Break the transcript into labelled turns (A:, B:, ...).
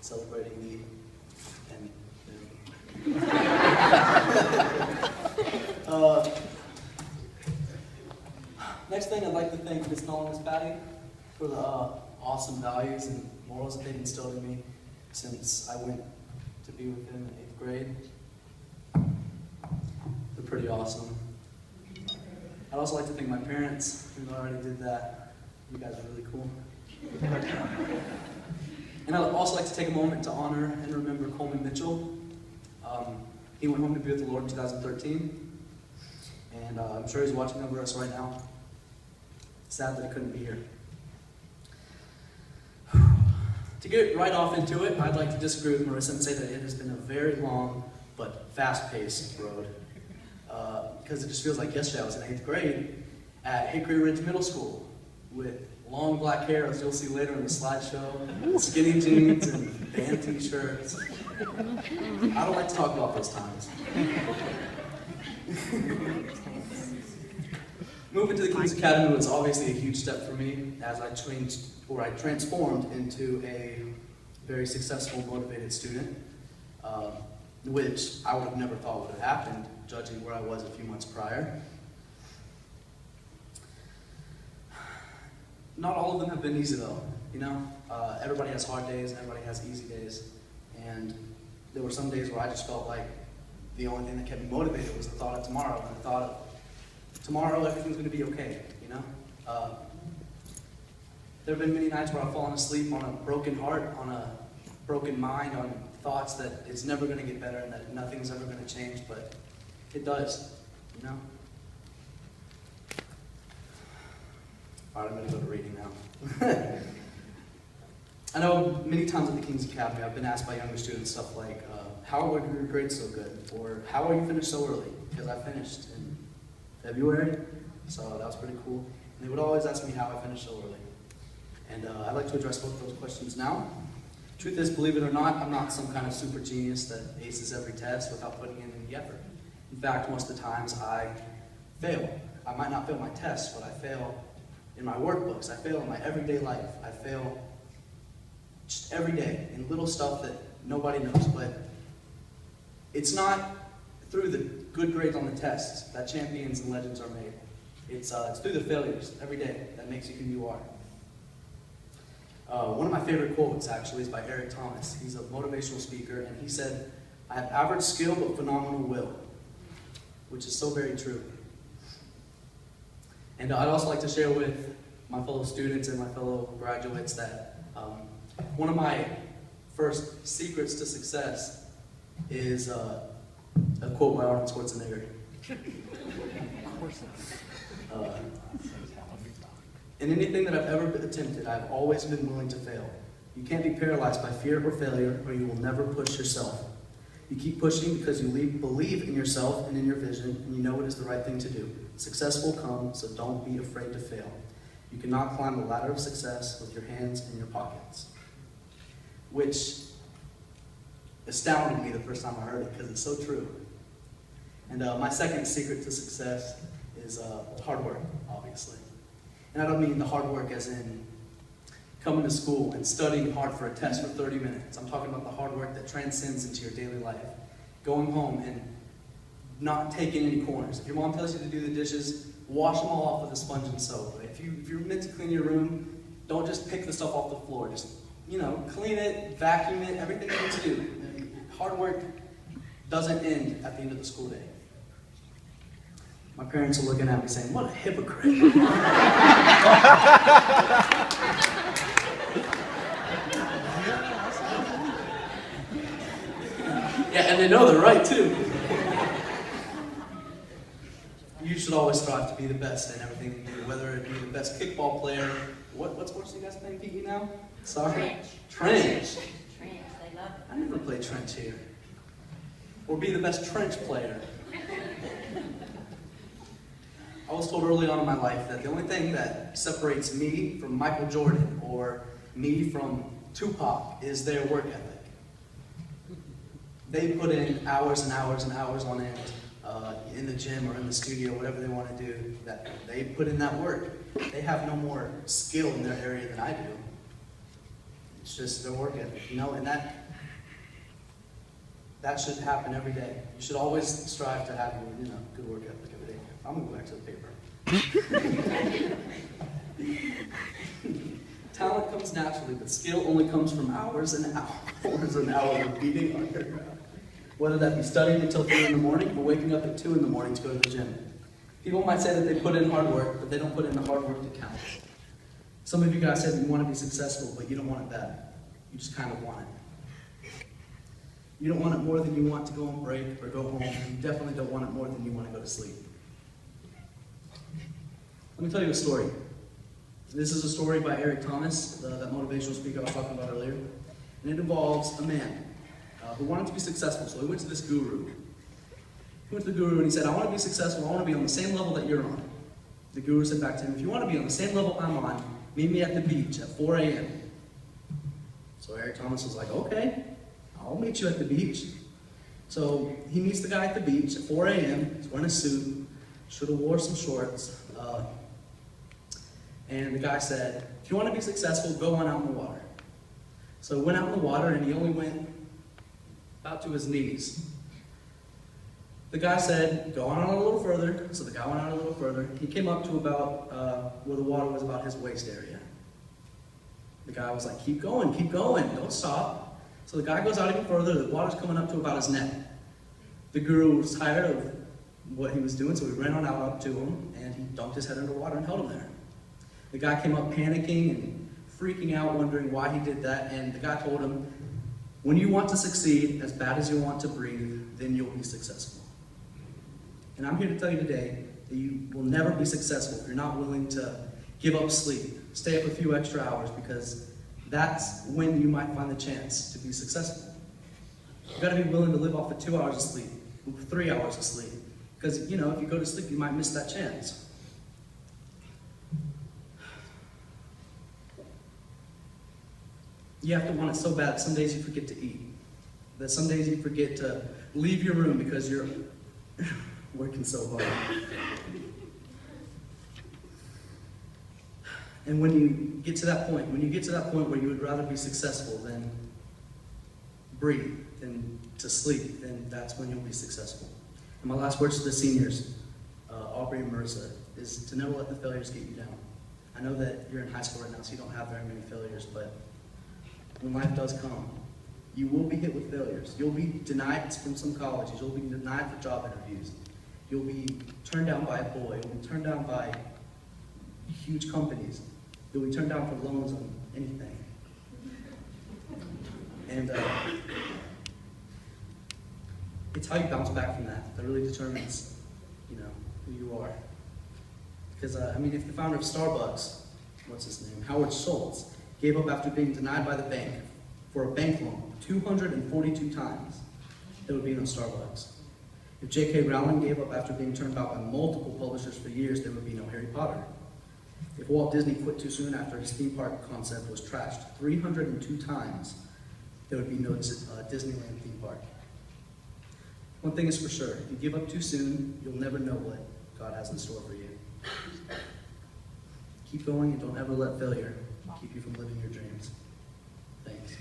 A: celebrating me and next thing, I'd like to thank Ms. Talon and Ms. Patty for the awesome values and morals that they've instilled in me since I went to be with them in 8th grade. They're pretty awesome. I'd also like to thank my parents, even though I already did that. You guys are really cool. And I'd also like to take a moment to honor and remember Coleman Mitchell. He went home to be with the Lord in 2013, and I'm sure he's watching over us right now. Sad that he couldn't be here. To get right off into it, I'd like to disagree with Marissa and say that it has been a very long but fast-paced road. Because it just feels like yesterday I was in 8th grade at Hickory Ridge Middle School with long black hair, as you'll see later in the slideshow, skinny jeans and band t-shirts. I don't like to talk about those times. Moving to the King's Academy was obviously a huge step for me as I transformed into a very successful, motivated student, which I would have never thought would have happened, judging where I was a few months prior. Not all of them have been easy though, you know? Everybody has hard days, and everybody has easy days, and there were some days where I just felt like the only thing that kept me motivated was the thought of tomorrow, and the thought of tomorrow everything's going to be okay, you know? There have been many nights where I've fallen asleep on a broken heart, on a broken mind, on thoughts that it's never going to get better and that nothing's ever going to change, but it does, you know? All right, I'm going to go to reading now. I know many times at the King's Academy I've been asked by younger students stuff like, how are your grades so good? Or how are you finished so early? Because I finished in February, so that was pretty cool. And they would always ask me how I finished so early. And I'd like to address both those questions now. Truth is, believe it or not, I'm not some kind of super genius that aces every test without putting in any effort. In fact, most of the times I fail. I might not fail my tests, but I fail in my workbooks. I fail in my everyday life. I fail just every day in little stuff that nobody knows. But it's not through the good grades on the tests that champions and legends are made. It's through the failures every day that makes you who you are. One of my favorite quotes, actually, is by Eric Thomas. He's a motivational speaker, and he said, "I have average skill but phenomenal will," which is so very true. And I'd also like to share with my fellow students and my fellow graduates that one of my first secrets to success is a quote by Arnold Schwarzenegger. In anything that I've ever attempted, I've always been willing to fail. You can't be paralyzed by fear or failure, or you will never push yourself. You keep pushing because you believe in yourself and in your vision, and you know it is the right thing to do. Success will come, so don't be afraid to fail. You cannot climb the ladder of success with your hands in your pockets. Which astounded me the first time I heard it, because it's so true. And my second secret to success is hard work, obviously. And I don't mean the hard work as in coming to school and studying hard for a test for 30 minutes. I'm talking about the hard work that transcends into your daily life. Going home and not taking any corners. If your mom tells you to do the dishes, wash them all off with a sponge and soap. If you're meant to clean your room, don't just pick the stuff off the floor. Just, clean it, vacuum it, everything you need to do. Hard work doesn't end at the end of the school day. My parents are looking at me saying, "What a hypocrite." Yeah, and they know they're right too. You should always strive to be the best in everything you do, whether it be the best kickball player. What sports are you guys playing, PE now? Soccer? Trench.
B: Trench, they love it.
A: I never played trench here. Or be the best trench player. I was told early on in my life that the only thing that separates me from Michael Jordan or me from Tupac is their work ethic. They put in hours and hours and hours on end in the gym or in the studio, whatever they want to do, that they put in that work. They have no more skill in their area than I do. It's just their work ethic, and that should happen every day. You should always strive to have good work ethic every day. I'm gonna go back to the paper. Talent comes naturally, but skill only comes from hours and hours and hours of beating on your ground. Whether that be studying until 3 in the morning or waking up at 2 in the morning to go to the gym. People might say that they put in hard work, but they don't put in the hard work that counts. Some of you guys said you want to be successful, but you don't want it bad. You just kind of want it. You don't want it more than you want to go on break or go home. You definitely don't want it more than you want to go to sleep. Let me tell you a story. This is a story by Eric Thomas, that motivational speaker I was talking about earlier. And it involves a man who wanted to be successful. So he went to this guru. He went to the guru and he said, I want to be successful. I want to be on the same level that you're on. The guru said back to him, if you want to be on the same level I'm on, meet me at the beach at 4 a.m. So Eric Thomas was like, okay, I'll meet you at the beach. So he meets the guy at the beach at 4 a.m. He's wearing a suit, should have wore some shorts. And the guy said, if you want to be successful, go on out in the water. So he went out in the water and he only went about to his knees. The guy said, go on a little further. So the guy went out a little further. He came up to about where the water was about his waist area. The guy was like, keep going, don't stop. So the guy goes out even further. The water's coming up to about his neck. The guru was tired of what he was doing, so he ran on out up to him and he dunked his head under water and held him there. The guy came up panicking and freaking out, wondering why he did that, and the guy told him, when you want to succeed as bad as you want to breathe, then you'll be successful. And I'm here to tell you today that you will never be successful if you're not willing to give up sleep, stay up a few extra hours, because that's when you might find the chance to be successful. You've got to be willing to live off of 2 hours of sleep, 3 hours of sleep, because if you go to sleep, you might miss that chance. You have to want it so bad that some days you forget to eat. That some days you forget to leave your room because you're working so hard. And when you get to that point, where you would rather be successful than breathe, than to sleep, then that's when you'll be successful. And my last words to the seniors, Aubrey and Marissa, is to never let the failures get you down. I know that you're in high school right now, so you don't have very many failures, but when life does come, you will be hit with failures. You'll be denied from some colleges. You'll be denied for job interviews. You'll be turned down by a boy. You'll be turned down by huge companies. You'll be turned down for loans on anything. And it's how you bounce back from that that really determines, who you are. Because, if the founder of Starbucks, what's his name, Howard Schultz, gave up after being denied by the bank for a bank loan 242 times, there would be no Starbucks. If J.K. Rowling gave up after being turned out by multiple publishers for years, there would be no Harry Potter. If Walt Disney quit too soon after his theme park concept was trashed 302 times, there would be no Disneyland theme park. One thing is for sure, if you give up too soon, you'll never know what God has in store for you. Keep going and don't ever let failure keep you from living your dreams. Thanks.